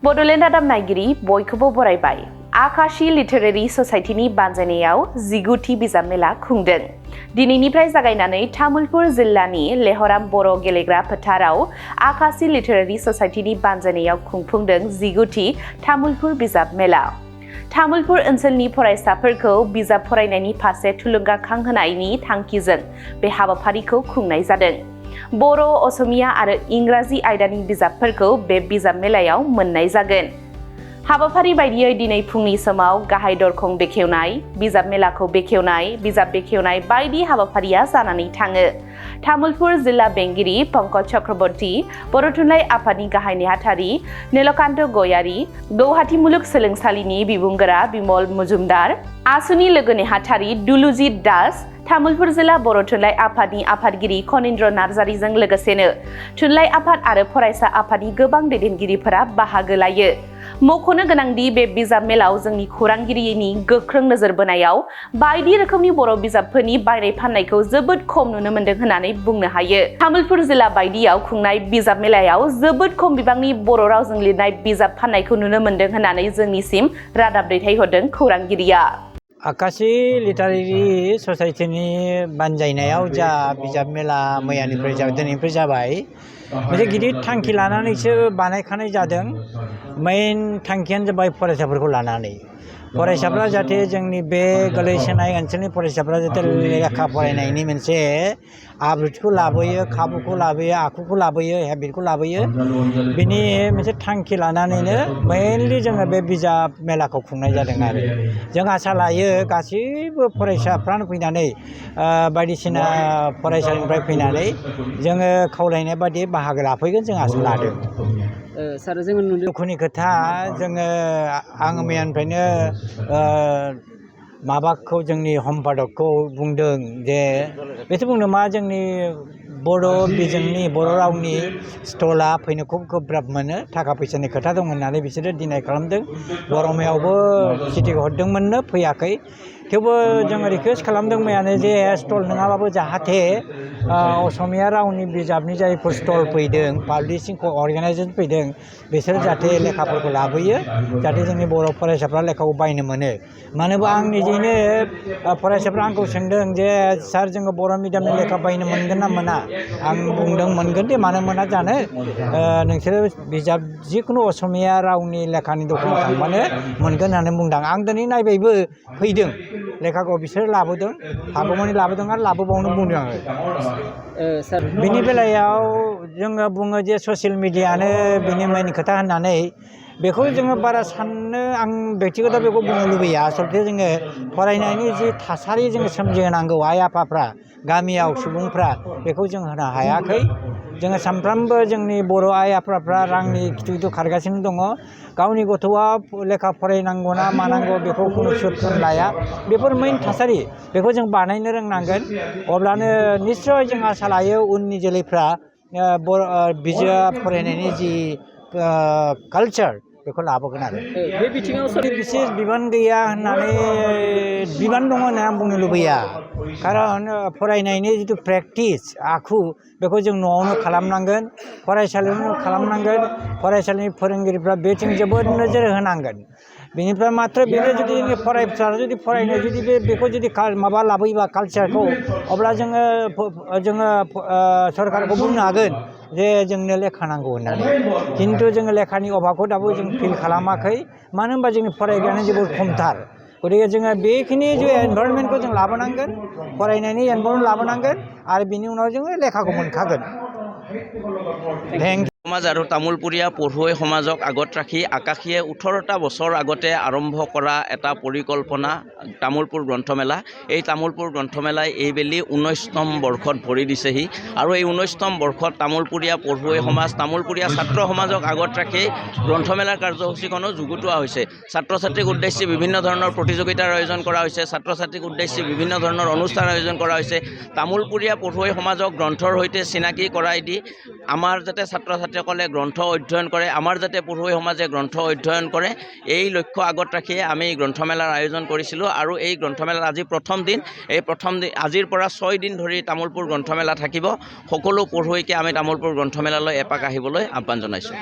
बड'लेण्ड रादाब नायगिरि बयखौबो बरायबाय। आकाशी लिटारेरि ससाइटिनि बानजायनायाव 19थि बिजाब मेला खुंदों। दिनैनिफ्राय जागायनानै तामुलपुर जिल्लानि लेहराम बर' गेलेग्रा फोथाराव आकाशी लिटारेरि ससाइटिनि बानजायनायाव खुंफुंदों 19थि तामुलपुर बिजाब मेला। तामुलपुर ओनसोलनि फरायसाफोरखौ बिजाब फरायनायनि फारसे थुलुंगाखांहोनायनि थांखिजों बे हाबाफारिखौ खुंनाय जादों। बर', असमिया आरो इंराजि आयदानि बिजाबफोरखौ बे बिजाब मेलायाव मोननाय जागोन। हाबाफारि बायदियै दिनै फुंनि समाव गाहाय दरखं बेखेवनाय, बिजाब मेलाखौ बेखेवनाय, बिजाब बेखेवनाय बायदि हाबाफारिया जानानै थाङो। तामुलपुर जिल्ला बेंगिरि पंकज चक्रवर्ती, बर' थुनलाइ आफादनि गाहाय नेहाथारि नीलकान्त गयारी, गौहाटी मुलुग सोलोंसालिनि बिबुंगोरा बिमल मजुमदार, आसुनि लोगो नेहाथारि दुलुजित दास, तामुलपुर जिल्ला बर' थुनलाइ आफादनि आफादगिरि खनीन्द्र नार्जारिजों लोगोसेनो थुनलाइ आफाद आरो फरायसा आफादनि गोबां दैदेनगिरिफोरा बाहागो लायो। मख'नो गोनांदि बे बिजाब मेलाव जोंनि खौरांगिरिनि गोख्रों नोजोर बोनायाव बायदि रोखोमनि बर' बिजाबफोरनि बायनाय फाननायखौ जोबोद खम नुनो मोन्दों होननानै बुंनो हायो। तामुलपुर जिल्ला बायदियाव खुंनाय बिजाब मेलायाव जोबोद खम बिबांनि बर' रावजों लिरनाय बिजाब फाननायखौ नुनो मोन्दों होननानै जोंनिसिम रादाब दैथायहरदों खौरांगिरिया। आकाशी लिटारेरि ससाइटिनि बानजायनायाव जा बिजाब मेला मैयानिफ्राय दिनैनिफ्राय जाबाय, मोनसे गिदिर थांखि लानानैसो बानायखानाय जादों। मेइन थांखियानो जाबाय फरायसाफोरखौ लानानै। फरायसाफ्रा जाहाथे जोंनि बे गोलैसोनाय ओनसोलनि फरायसाफ्रा जाहाथे लेखा फरायनायनि मोनसे आब्रुथिखौ लाबोयो, खाबुखौ लाबोयो, आखुखौ लाबोयो, हेबिटखौ लाबोयो। बिनि मोनसे थांखि लानानैनो मेइनलि जोङो बे बिजाब मेलाखौ खुंनाय जादों आरो जों आसा लायो गासैबो फरायसाफ्रानो फैनानै बायदिसिना फरायसालिनिफ्राय फैनानै जोङो खावलायनाय बायदि बाहागो लाफैगोन जों आसा लादों। सार जोङो दुखुनि खोथा, जोङो आं मैयानिफ्रायनो माबाखौ जोंनि सम्पादकखौ बुंदों जे बेसो बुंदों मा जोंनि बर' बिजोंनि बर' रावनि स्टला फैनो खुब गोब्राब मोनो, थाखा फैसानि खोथा दं होननानै बिसोरो डिनाय खालामदों। बर'मायावबो चिटि हरदोंमोननो, फैयाखै। थेवबो जोङो रिकुवेस्ट खालामदों मैयानो जे स्टल नङाबाबो जाहाथे असमिया रावनि बिजाबनि जायफोर स्टल फैदों, पाब्लिशिं अर्गेनाइजेसन फैदों, बिसोर जाहाथे लेखाफोरखौ लाबोयो, जाहाथे जोंनि बर' फरायसाफ्रा लेखाखौ बायनो मोनो। मानोबा आं निजेनो फरायसाफ्रा आंखौ सोंदों जे सार जोङो बर' मिडियामनि लेखा बायनो मोनगोन ना मोना? आं बुंदों मोनगोन दे, मानो मोना जानो। नोंसोरो बिजाब जिखुनु असमिया रावनि लेखानि दखानाव थांबानो मोनगोन होननानै बुंदों। आं दिनै नायबायबो, फैदों लेखाखौ बिसोर लाबोदों, हागौमानि लाबोदों आरो लाबोबावनो बुंदों आङो। बिनि बेलायाव जोङो बुङो जे ससियेल मिडियानो बिनि मेइन खोथा होननानै, बेखौ जोङो बारा साननो आं बेक्तिगत बेखौ बुंनो लुबैया। आसलथे जोङो फरायनायनि जि थासारि जोङो सोमजिहोनांगौ आइ आफाफ्रा, गामियाव सुबुंफ्रा, बेखौ जों होनो हायाखै। जोङो सानफ्रामबो जोंनि बर' आइ आफाफ्रा रांनि खिथु खिथु खारगासिनो दङ। गावनि गथ'आ लेखा फरायनांगौ ना मानांगौ बेखौ खुनु जोथोन लाया। बेफोर मेइन थासारि, बेखौ जों बानायनो रोंनांगोन। अब्लानो निस्सय जों आसा लायो उननि जोलैफ्रा बिजाब फरायनायनि जि कालचार बेखौ लाबोगोन आरो। बे बिथिङाव बिसेस बिबान गैया होननानै, बिबान दङ होननानै आं बुंनो लुबैया। खारन फरायनायनि जिथु प्रेक्टिस, आखु, बेखौ जों न'आवनो खालामनांगोन, फरायसालियावनो खालामनांगोन। फरायसालिनि फोरोंगिरिफ्रा बेथिं जोबोद नोजोर होनांगोन। बेनिफ्राय मात्र बेनो जुदि फरायसाफ्रा जुदि फरायनो जुदि बेखौ जुदि माबा लाबोयोबा कालचारखौ, अब्ला जोङो सरकारखौ बुंनो हागोन जे जोंनो लेखा नांगौ होननानै। खिन्थु जोङो लेखानि अभाबखौ दाबो जों फिल खालामाखै। मानो होनबा जोंनि फरायग्रायानो जोबोद खमथार। गतिके जोङो बेखिनि जे एनभाइरनमेन्टखौ जों लाबोनांगोन, फरायनायनि एनभाइरनमेन्ट लाबोनांगोन, आरो बिनि उनाव जोङो लेखाखौ मोनखागोन। সমাজ আৰু তামোলপুৰীয়া পঢ়ুৱৈ সমাজক আগত ৰাখি আকাশীয়ে 18টা বছৰ আগতে আৰম্ভ কৰা এটা পৰিকল্পনা তামোলপুৰ গ্ৰন্থমেলা। এই তামোলপুৰ গ্ৰন্থমেলাই এইবেলি 19তম বৰ্ষত ভৰি দিছেহি। আৰু এই 19তম বৰ্ষত তামোলপুৰীয়া পঢ়ুৱৈ সমাজ, তামোলপুৰীয়া ছাত্ৰ সমাজক আগত ৰাখি গ্ৰন্থমেলাৰ কাৰ্যসূচীখনো যুগুতোৱা হৈছে। ছাত্ৰ ছাত্ৰীক উদ্দেশ্যি বিভিন্ন ধৰণৰ প্ৰতিযোগিতাৰ আয়োজন কৰা হৈছে, ছাত্ৰ ছাত্ৰীক উদ্দেশ্যি বিভিন্ন ধৰণৰ অনুষ্ঠান আয়োজন কৰা হৈছে। তামোলপুৰীয়া পঢ়ুৱৈ সমাজক গ্ৰন্থৰ সৈতে চিনাকি কৰাই দি আমাৰ যাতে ছাত্ৰ ছাত্ৰীসকলে গ্ৰন্থ অধ্যয়ন কৰে, আমাৰ যাতে পঢ়ুৱৈ সমাজে গ্ৰন্থ অধ্যয়ন কৰে, এই লক্ষ্য আগত ৰাখিয়ে আমি গ্ৰন্থমেলাৰ আয়োজন কৰিছিলোঁ। আৰু এই গ্ৰন্থমেলাৰ আজি প্ৰথম দিন। এই প্ৰথম দিন, আজিৰ পৰা 6 দিন ধৰি তামোলপুৰ গ্ৰন্থমেলা থাকিব। সকলো পঢ়ুৱৈকে আমি তামোলপুৰ গ্ৰন্থমেলালৈ এপাক আহিবলৈ আহ্বান জনাইছোঁ।